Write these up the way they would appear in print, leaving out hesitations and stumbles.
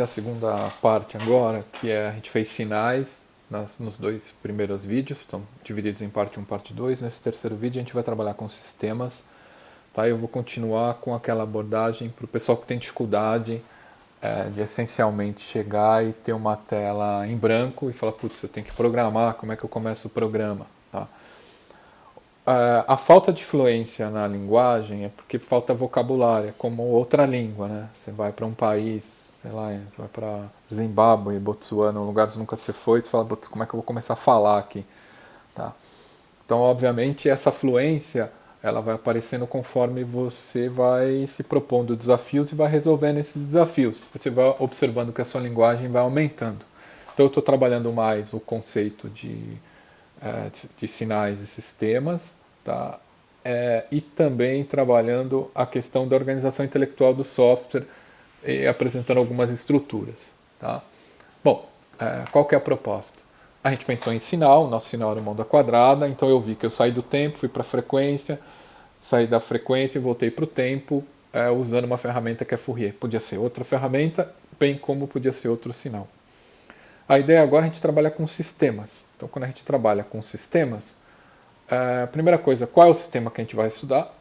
A segunda parte agora, que é a gente fez sinais nos dois primeiros vídeos, estão divididos em parte 1 e parte 2. Nesse terceiro vídeo a gente vai trabalhar com sistemas. Tá? Eu vou continuar com aquela abordagem para o pessoal que tem dificuldade de essencialmente chegar e ter uma tela em branco e falar, putz, eu tenho que programar, como é que eu começo o programa? Tá? A falta de fluência na linguagem é porque falta vocabulário, é como outra língua, né? Você vai para um país, sei lá, você vai para Zimbábue, Botsuana, um lugar que nunca você foi, você fala, putz, como é que eu vou começar a falar aqui? Tá? Então, obviamente, essa fluência ela vai aparecendo conforme você vai se propondo desafios e vai resolvendo esses desafios. Você vai observando que a sua linguagem vai aumentando. Então, eu estou trabalhando mais o conceito de sinais e sistemas, tá? E também trabalhando a questão da organização intelectual do software e apresentando algumas estruturas. Tá? Bom, qual que é a proposta? A gente pensou em sinal, o nosso sinal era uma onda quadrada, então eu vi que eu saí do tempo, fui para a frequência, saí da frequência e voltei para o tempo usando uma ferramenta que é Fourier. Podia ser outra ferramenta, bem como podia ser outro sinal. A ideia agora é a gente trabalhar com sistemas. Então, quando a gente trabalha com sistemas, a primeira coisa, qual é o sistema que a gente vai estudar?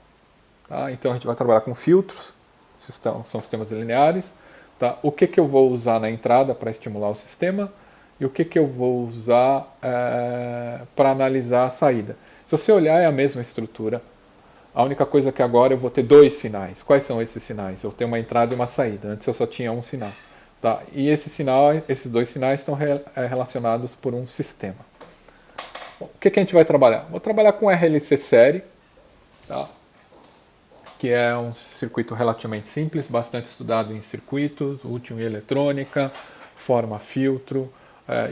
Tá? Então, a gente vai trabalhar com filtros, são sistemas lineares. Tá? O que eu vou usar na entrada para estimular o sistema e o que eu vou usar para analisar a saída. Se você olhar, é a mesma estrutura. A única coisa que agora eu vou ter dois sinais. Quais são esses sinais? Eu tenho uma entrada e uma saída. Antes eu só tinha um sinal. Tá? E esses dois sinais estão relacionados por um sistema. Bom, o que a gente vai trabalhar? Vou trabalhar com RLC série, tá? Que é um circuito relativamente simples, bastante estudado em circuitos, útil em eletrônica, forma filtro,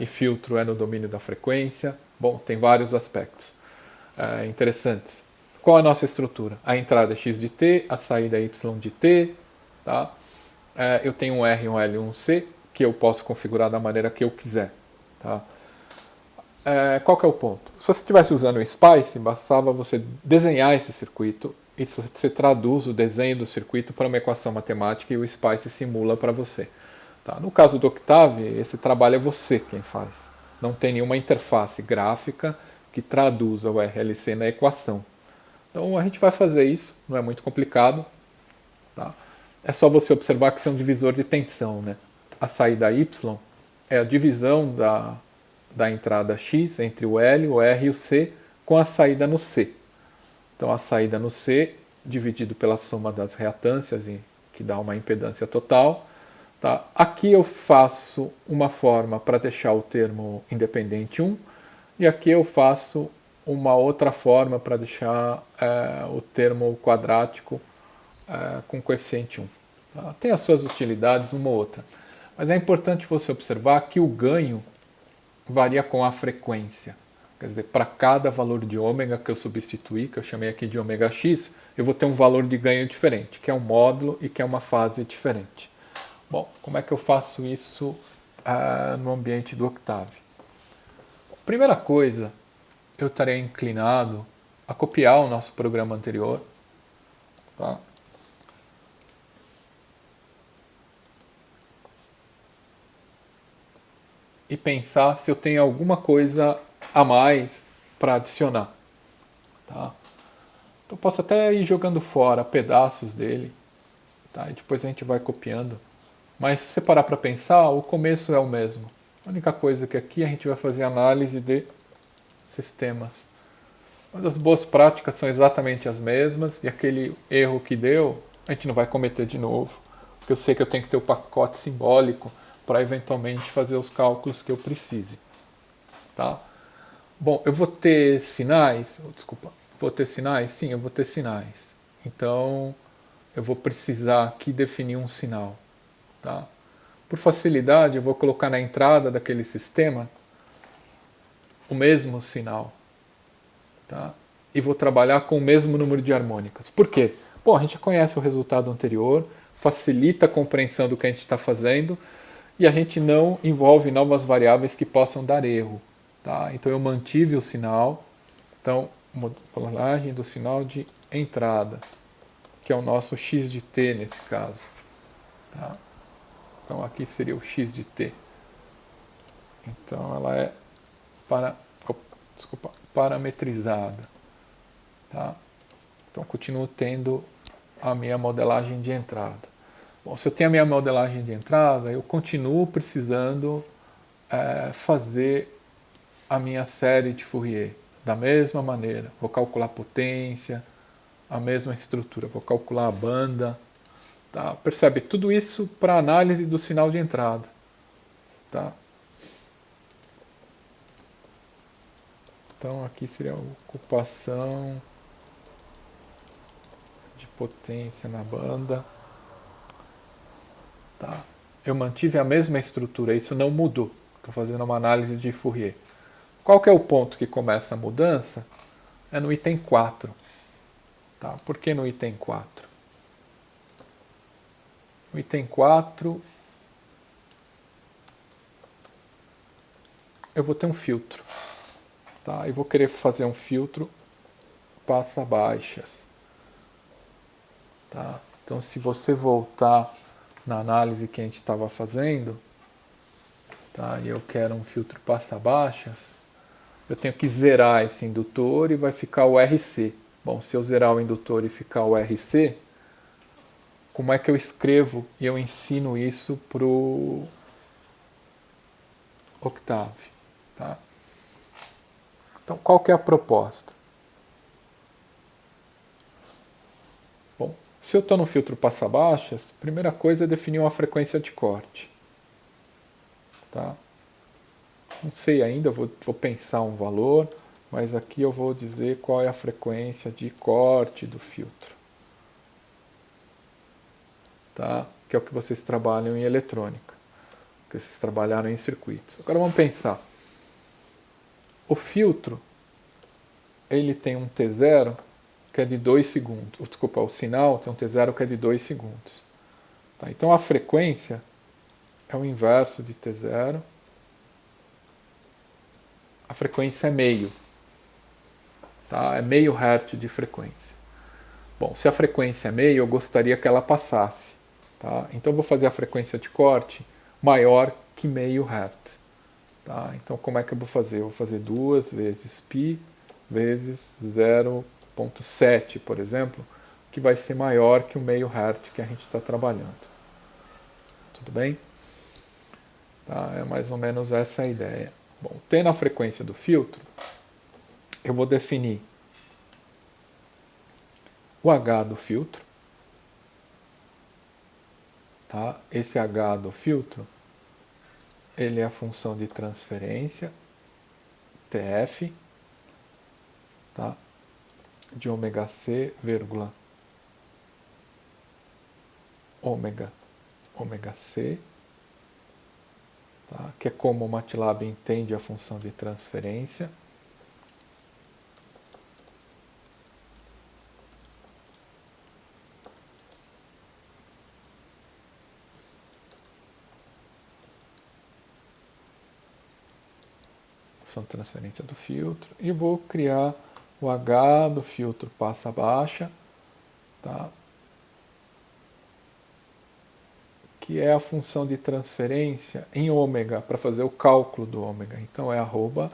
e filtro é no domínio da frequência. Bom, tem vários aspectos interessantes. Qual a nossa estrutura? A entrada é x de t, a saída é y de t. Tá? Eu tenho um R, um L e um C, que eu posso configurar da maneira que eu quiser. Tá? Qual que é o ponto? Se você estivesse usando o Spice, bastava você desenhar esse circuito e você traduz o desenho do circuito para uma equação matemática e o Spice simula para você. Tá? No caso do Octave, esse trabalho é você quem faz. Não tem nenhuma interface gráfica que traduza o RLC na equação. Então a gente vai fazer isso, não é muito complicado. Tá? É só você observar que isso é um divisor de tensão. Né? A saída Y é a divisão da entrada X entre o L, o R e o C com a saída no C. Então a saída no C dividido pela soma das reatâncias, que dá uma impedância total. Tá? Aqui eu faço uma forma para deixar o termo independente 1 e aqui eu faço uma outra forma para deixar o termo quadrático com coeficiente 1. Tá? Tem as suas utilidades, uma ou outra. Mas é importante você observar que o ganho varia com a frequência. Quer dizer, para cada valor de ômega que eu substituir, que eu chamei aqui de ômega x, eu vou ter um valor de ganho diferente, que é um módulo e que é uma fase diferente. Bom, como é que eu faço isso no ambiente do Octave? Primeira coisa, eu estarei inclinado a copiar o nosso programa anterior. Tá? E pensar se eu tenho alguma coisa a mais para adicionar. Tá? Então posso até ir jogando fora pedaços dele, tá? E depois a gente vai copiando. Mas se você parar para pensar, o começo é o mesmo. A única coisa que aqui a gente vai fazer análise de sistemas. As boas práticas são exatamente as mesmas e aquele erro que deu, a gente não vai cometer de novo. Porque eu sei que eu tenho que ter o pacote simbólico para eventualmente fazer os cálculos que eu precise. Tá? Bom, eu vou ter sinais? Desculpa, vou ter sinais? Sim, eu vou ter sinais. Então, eu vou precisar aqui definir um sinal. Tá? Por facilidade, eu vou colocar na entrada daquele sistema o mesmo sinal. Tá? E vou trabalhar com o mesmo número de harmônicas. Por quê? Bom, a gente conhece o resultado anterior, facilita a compreensão do que a gente está fazendo e a gente não envolve novas variáveis que possam dar erro. Tá? Então eu mantive o sinal, então modelagem do sinal de entrada, que é o nosso x de t nesse caso. Tá? Então aqui seria o x de t. Então ela é parametrizada. Tá? Então continuo tendo a minha modelagem de entrada. Bom, se eu tenho a minha modelagem de entrada, eu continuo precisando fazer a minha série de Fourier da mesma maneira. Vou calcular a potência, a mesma estrutura, vou calcular a banda. Tá? Percebe? Tudo isso para análise do sinal de entrada. Tá? Então aqui seria a ocupação de potência na banda. Tá? Eu mantive a mesma estrutura, isso não mudou. Estou fazendo uma análise de Fourier. Qual que é o ponto que começa a mudança? É no item 4. Tá? Por que no item 4? No item 4, eu vou ter um filtro. Tá? E vou querer fazer um filtro passa-baixas. Tá? Então, se você voltar na análise que a gente estava fazendo, tá? E eu quero um filtro passa-baixas, eu tenho que zerar esse indutor e vai ficar o RC. Bom, se eu zerar o indutor e ficar o RC, como é que eu escrevo e eu ensino isso para o Octave? Tá? Então, qual que é a proposta? Bom, se eu estou no filtro passa-baixas, a primeira coisa é definir uma frequência de corte. Tá? Não sei ainda, vou pensar um valor, mas aqui eu vou dizer qual é a frequência de corte do filtro. Tá? Que é o que vocês trabalham em eletrônica, que vocês trabalharam em circuitos. Agora vamos pensar. O filtro, ele tem um T0 que é de 2 segundos. Desculpa, o sinal tem um T0 que é de 2 segundos. Tá? Então a frequência é o inverso de T0. A frequência é meio. Tá? É meio hertz de frequência. Bom, se a frequência é meio, eu gostaria que ela passasse. Tá? Então eu vou fazer a frequência de corte maior que meio hertz. Tá? Então como é que eu vou fazer? Eu vou fazer 2 vezes π vezes 0,7, por exemplo, que vai ser maior que o meio hertz que a gente está trabalhando. Tudo bem? Tá? É mais ou menos essa a ideia. Bom, tendo a frequência do filtro, eu vou definir o H do filtro. Tá? Esse H do filtro, ele é a função de transferência, TF, tá? De ômega C, vírgula, ômega C, tá? Que é como o MATLAB entende a função de transferência. Função de transferência do filtro. E vou criar o H do filtro passa baixa, tá? Que é a função de transferência em ômega, para fazer o cálculo do ômega. Então é arroba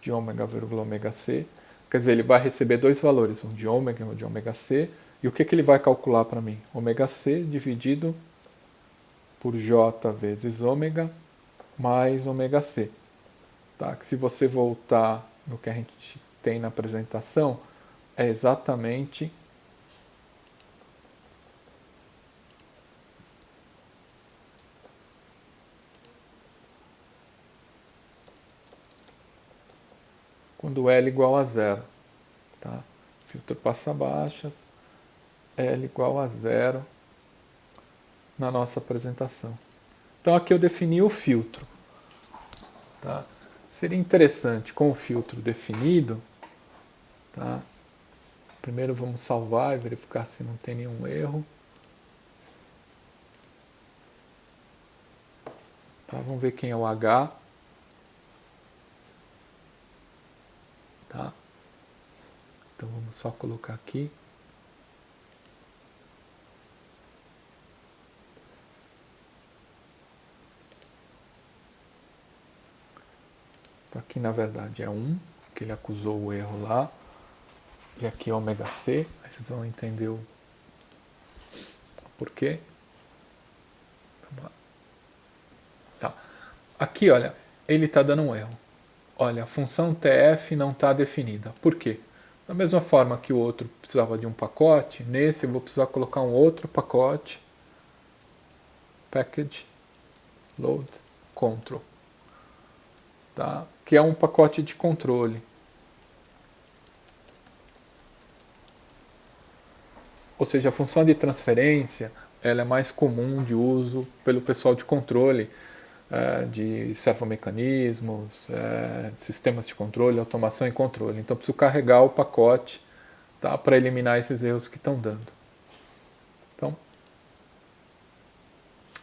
de ômega, vírgula ômega C. Quer dizer, ele vai receber dois valores, um de ômega e um de ômega C. E o que ele vai calcular para mim? Ômega C dividido por J vezes ômega mais ômega C. Tá? Que se você voltar no que a gente tem na apresentação, é exatamente quando L igual a zero. Tá? Filtro passa baixas, L igual a zero na nossa apresentação. Então aqui eu defini o filtro. Tá? Seria interessante com o filtro definido. Tá? Primeiro vamos salvar e verificar se não tem nenhum erro. Tá? Vamos ver quem é o H. Tá? Então vamos só colocar aqui. Então aqui na verdade é 1, que ele acusou o erro lá. E aqui é ômega C, aí vocês vão entender o porquê. Vamos lá. Tá. Aqui, olha, ele está dando um erro. Olha, a função TF não está definida. Por quê? Da mesma forma que o outro precisava de um pacote, nesse eu vou precisar colocar um outro pacote, package load control, tá? Que é um pacote de controle. Ou seja, a função de transferência ela é mais comum de uso pelo pessoal de controle, de servomecanismos, sistemas de controle, automação e controle. Então, eu preciso carregar o pacote, tá, para eliminar esses erros que estão dando. Então,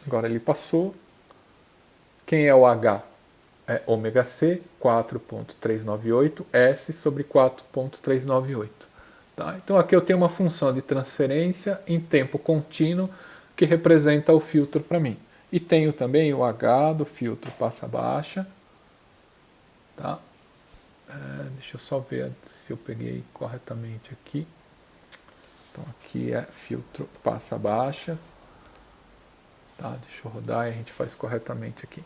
agora ele passou. Quem é o H? É ômega C, 4.398, S sobre 4.398. Tá? Então aqui eu tenho uma função de transferência em tempo contínuo que representa o filtro para mim. E tenho também o H do filtro passa baixa. Tá? Deixa eu só ver se eu peguei corretamente aqui. Então aqui é filtro passa baixas. Tá? Deixa eu rodar e a gente faz corretamente aqui.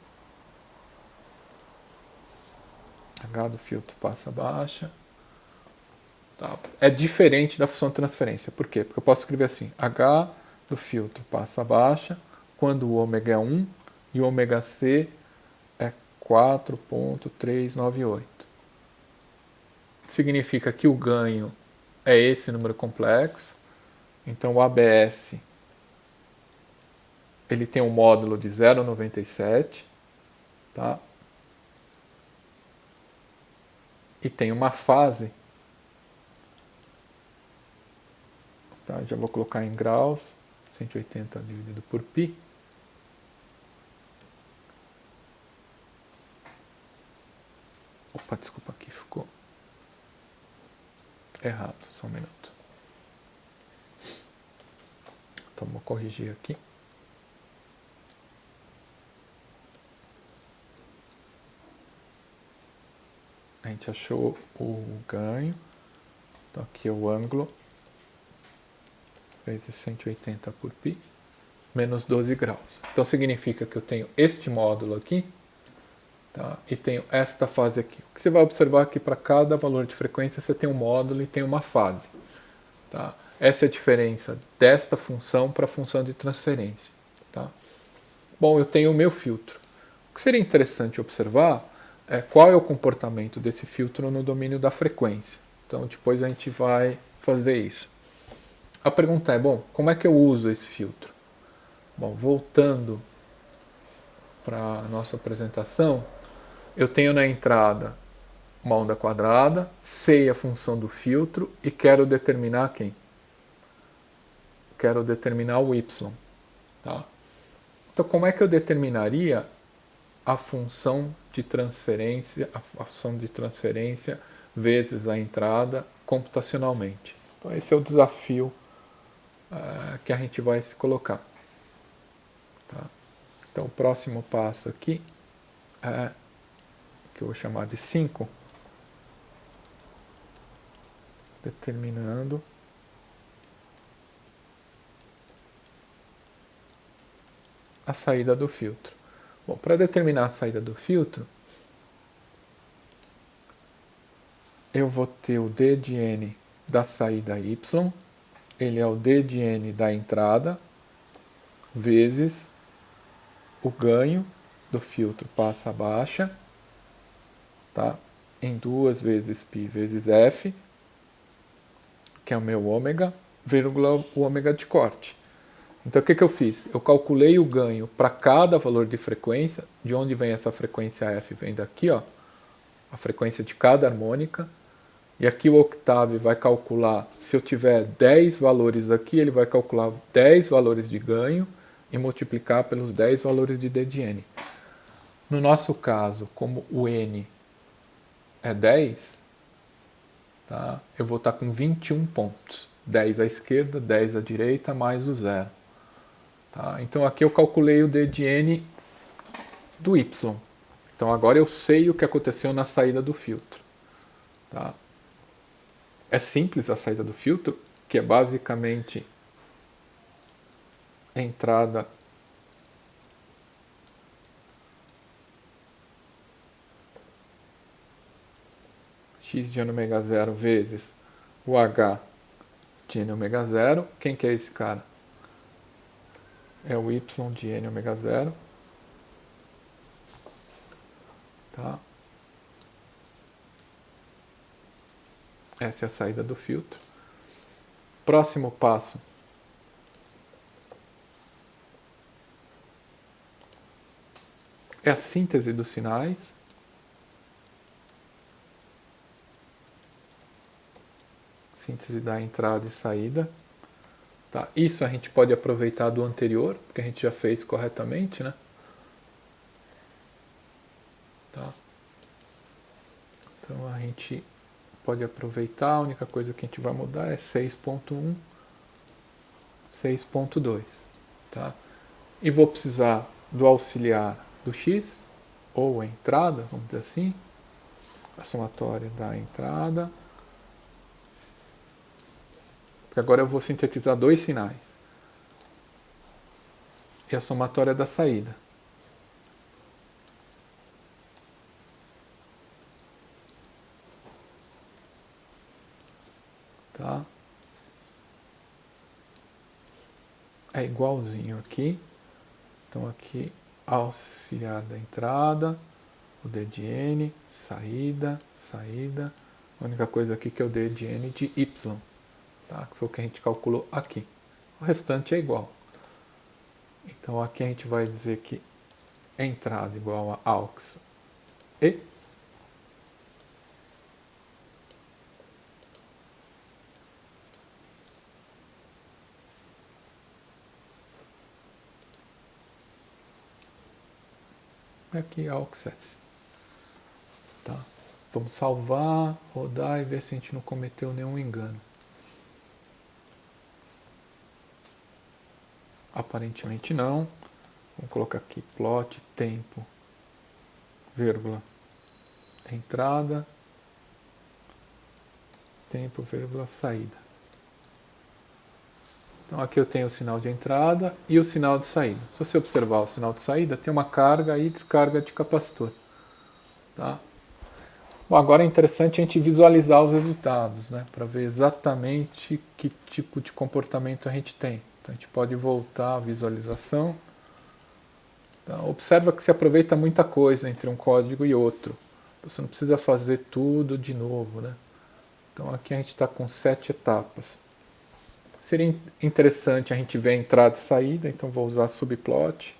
H do filtro passa baixa. Tá? É diferente da função de transferência. Por quê? Porque eu posso escrever assim, H do filtro passa baixa, quando o ômega é 1 e o ômega C é 4.398. Significa que o ganho é esse número complexo. Então o ABS ele tem um módulo de 0,97, tá? E tem uma fase, tá? Já vou colocar em graus, 180 dividido por π. Opa, desculpa, aqui ficou errado, só um minuto. Então vou corrigir aqui. A gente achou o ganho. Então aqui é o ângulo vezes 180 por π, menos 12 graus. Então significa que eu tenho este módulo aqui, tá? E tenho esta fase aqui. O que você vai observar é que para cada valor de frequência você tem um módulo e tem uma fase. Tá? Essa é a diferença desta função para a função de transferência. Tá? Bom, eu tenho o meu filtro. O que seria interessante observar é qual é o comportamento desse filtro no domínio da frequência. Então depois a gente vai fazer isso. A pergunta é, bom, como é que eu uso esse filtro? Bom, voltando para a nossa apresentação, eu tenho na entrada uma onda quadrada, sei a função do filtro e quero determinar quem? Quero determinar o y. Tá? Então, como é que eu determinaria a função de transferência, vezes a entrada computacionalmente? Então, esse é o desafio que a gente vai se colocar. Tá? Então, o próximo passo aqui é que eu vou chamar de 5, determinando a saída do filtro. Bom, para determinar a saída do filtro, eu vou ter o d de n da saída y, ele é o d de n da entrada, vezes o ganho do filtro passa baixa, tá? Em 2 vezes π vezes f, que é o meu ômega, vírgula o ômega de corte. Então o que eu fiz? Eu calculei o ganho para cada valor de frequência. De onde vem essa frequência f? Vem daqui, ó, a frequência de cada harmônica. E aqui o Octave vai calcular, se eu tiver 10 valores aqui, ele vai calcular 10 valores de ganho e multiplicar pelos 10 valores de d de n. No nosso caso, como o n é 10, tá? Eu vou estar com 21 pontos. 10 à esquerda, 10 à direita, mais o zero. Tá? Então aqui eu calculei o d de n do y. Então agora eu sei o que aconteceu na saída do filtro. Tá? É simples a saída do filtro, que é basicamente a entrada x de n ômega 0 vezes o h de n ômega 0. Quem que é esse cara? É o y de n ômega 0. Tá? Essa é a saída do filtro. Próximo passo. É a síntese dos sinais. Síntese da entrada e saída. Tá? Isso a gente pode aproveitar do anterior, porque a gente já fez corretamente, né? Tá? Então a gente pode aproveitar, a única coisa que a gente vai mudar é 6.1, 6.2. Tá? E vou precisar do auxiliar do x, ou a entrada, vamos dizer assim, a somatória da entrada. Porque agora eu vou sintetizar dois sinais. E a somatória da saída. Tá? É igualzinho aqui. Então aqui, auxiliar da entrada, o d de n, saída, saída. A única coisa aqui que é o d de n de y, tá? Que foi o que a gente calculou aqui. O restante é igual. Então aqui a gente vai dizer que entrada igual a aux e aqui aux s. Tá? Vamos salvar, rodar e ver se a gente não cometeu nenhum engano. Aparentemente não. Vamos colocar aqui plot tempo, vírgula, entrada, tempo, vírgula, saída. Então aqui eu tenho o sinal de entrada e o sinal de saída. Se você observar o sinal de saída, tem uma carga e descarga de capacitor. Tá? Bom, agora é interessante a gente visualizar os resultados, né, para ver exatamente que tipo de comportamento a gente tem. Então a gente pode voltar à visualização. Então, observa que se aproveita muita coisa entre um código e outro. Você não precisa fazer tudo de novo, né? Então aqui a gente está com 7 etapas. Seria interessante a gente ver a entrada e saída, então vou usar subplot,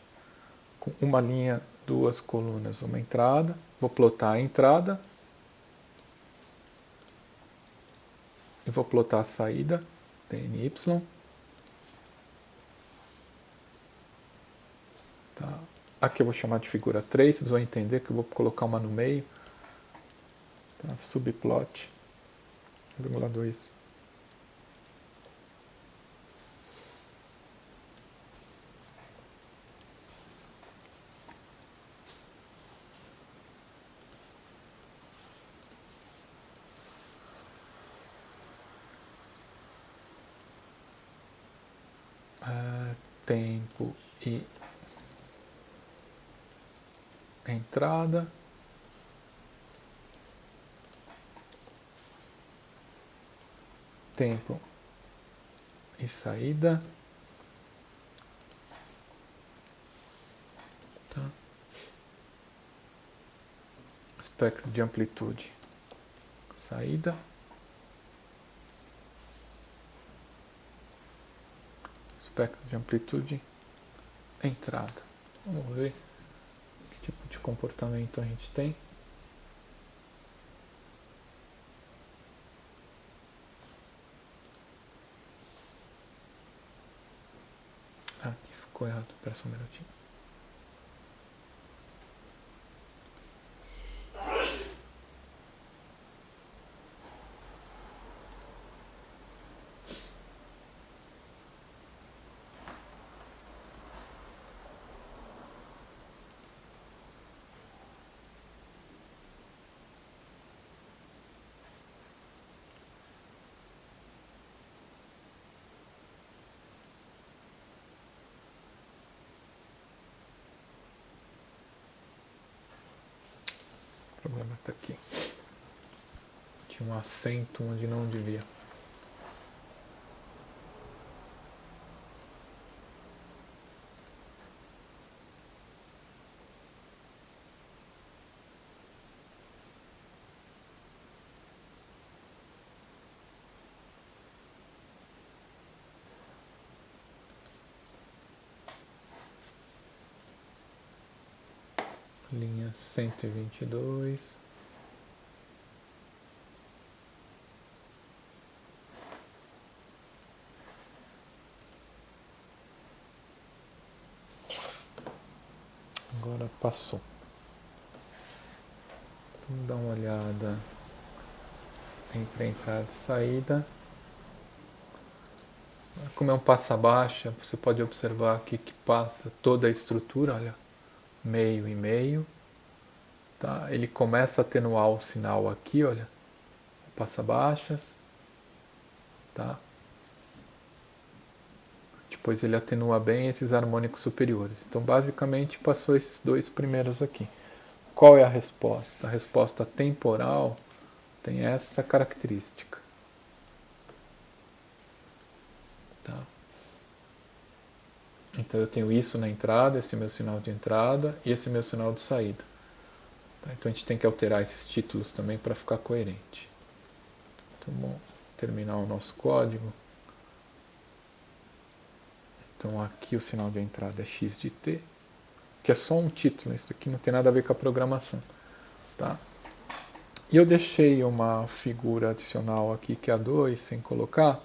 com uma linha, duas colunas, uma entrada. Vou plotar a entrada e vou plotar a saída, TNY. Tá. Aqui eu vou chamar de figura 3, vocês vão entender que eu vou colocar uma no meio. Tá. Subplot, vírgula 2. Tempo e entrada. Tempo e saída. Tá. Espectro de amplitude, saída. Espectro de amplitude, entrada. Vamos ver que tipo de comportamento a gente tem. Aqui ficou errado, espera só um minutinho. problema está aqui. Tinha um acento onde não devia. Linha 122. Agora passou. Vamos dar uma olhada entre a entrada e saída. Como é um passa baixa, você pode observar aqui que passa toda a estrutura, olha, meio e meio. Tá? Ele começa a atenuar o sinal aqui, olha, passa baixas. Tá? Depois ele atenua bem esses harmônicos superiores. Então, basicamente, passou esses dois primeiros aqui. Qual é a resposta? A resposta temporal tem essa característica. Tá? Então, eu tenho isso na entrada, esse é o meu sinal de entrada, e esse é o meu sinal de saída. Tá? Então, a gente tem que alterar esses títulos também para ficar coerente. Então, vamos terminar o nosso código. Então, aqui o sinal de entrada é x de t, que é só um título, isso aqui não tem nada a ver com a programação. Tá? E eu deixei uma figura adicional aqui, que é a 2, sem colocar,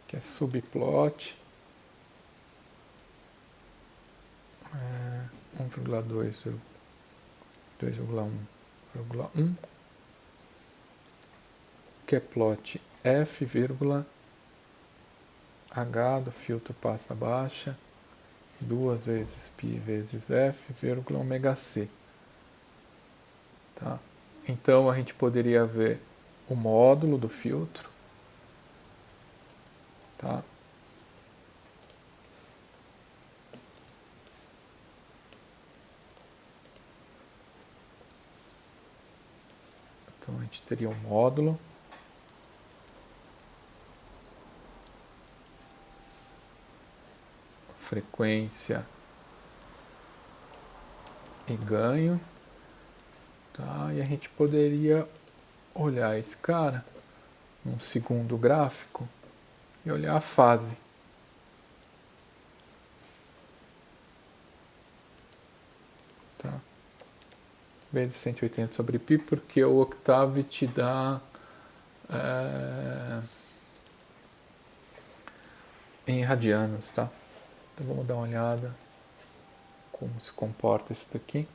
que é subplot 1,2, 2,1,1, que é plot f, h do filtro passa baixa, 2 vezes π vezes f, ômega c. Tá? Então a gente poderia ver o módulo do filtro. Tá? Então a gente teria um módulo. Frequência e ganho. Tá? E a gente poderia olhar esse cara num segundo gráfico e olhar a fase. Tá? Vezes 180 sobre π, porque o octave te dá em radianos, tá? Então vamos dar uma olhada como se comporta isso daqui.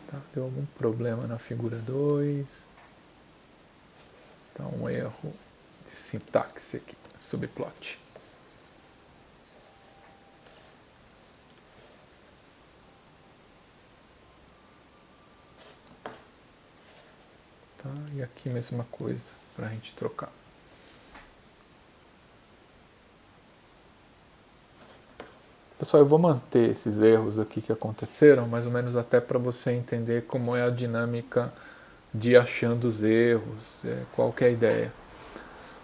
Tá? Deu algum problema na figura 2. Tá um erro de sintaxe aqui, subplot. Tá? E aqui mesma coisa para a gente trocar. Pessoal, eu vou manter esses erros aqui que aconteceram, mais ou menos até para você entender como é a dinâmica de ir achando os erros, qual que é a ideia.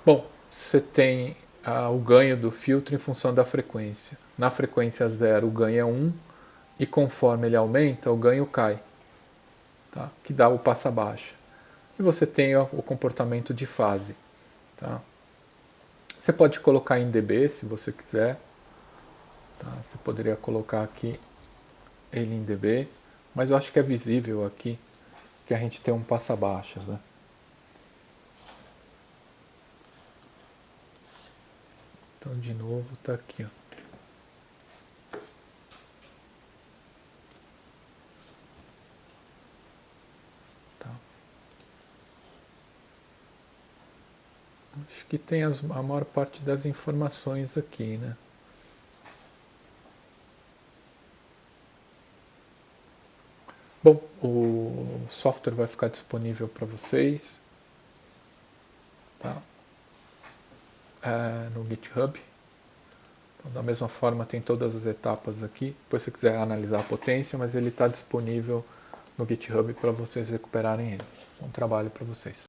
Bom, você tem o ganho do filtro em função da frequência. Na frequência 0 o ganho é 1 e conforme ele aumenta o ganho cai, tá? Que dá o passa baixa. E você tem o comportamento de fase. Tá? Você pode colocar em dB se você quiser. Tá? Você poderia colocar aqui ele em dB, mas eu acho que é visível aqui que a gente tem um passa baixas, né? Então de novo está aqui, ó. Tá. Acho que tem a maior parte das informações aqui, né? Bom, o software vai ficar disponível para vocês, tá? No GitHub. Então, da mesma forma, tem todas as etapas aqui. Depois, se você quiser analisar a potência, mas ele está disponível no GitHub para vocês recuperarem ele. Bom trabalho para vocês.